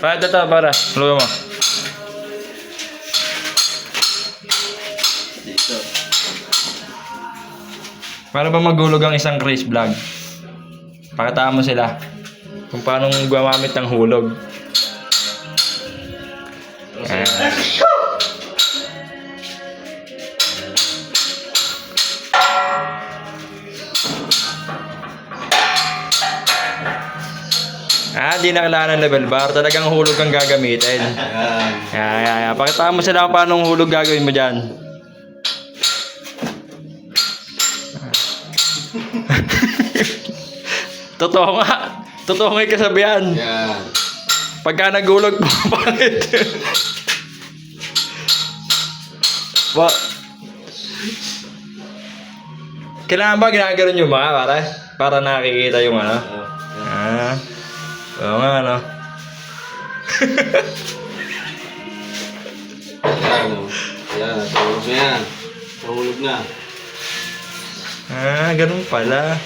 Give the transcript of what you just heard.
Ito, para. Luwa mo. Dito. Para ba maghulog ang isang Chris vlog? Pakitaan mo sila kung paano gumamit ng hulog. Di na kailangan ng level bar. Talagang hulog ang gagamitin. Ayan. Pakitaan mo sila kung paano hulog gagawin mo dyan. Totoo nga. Totoo nga yung kasabihan. Ayan. Pagka naghulog po, bakit? Kailangan ba ginaganon nyo ba, para nakikita yung ano? Oo nga, ano? Ayan. Ayan. Nahulog na yan. Nahulog na. Ganun pala.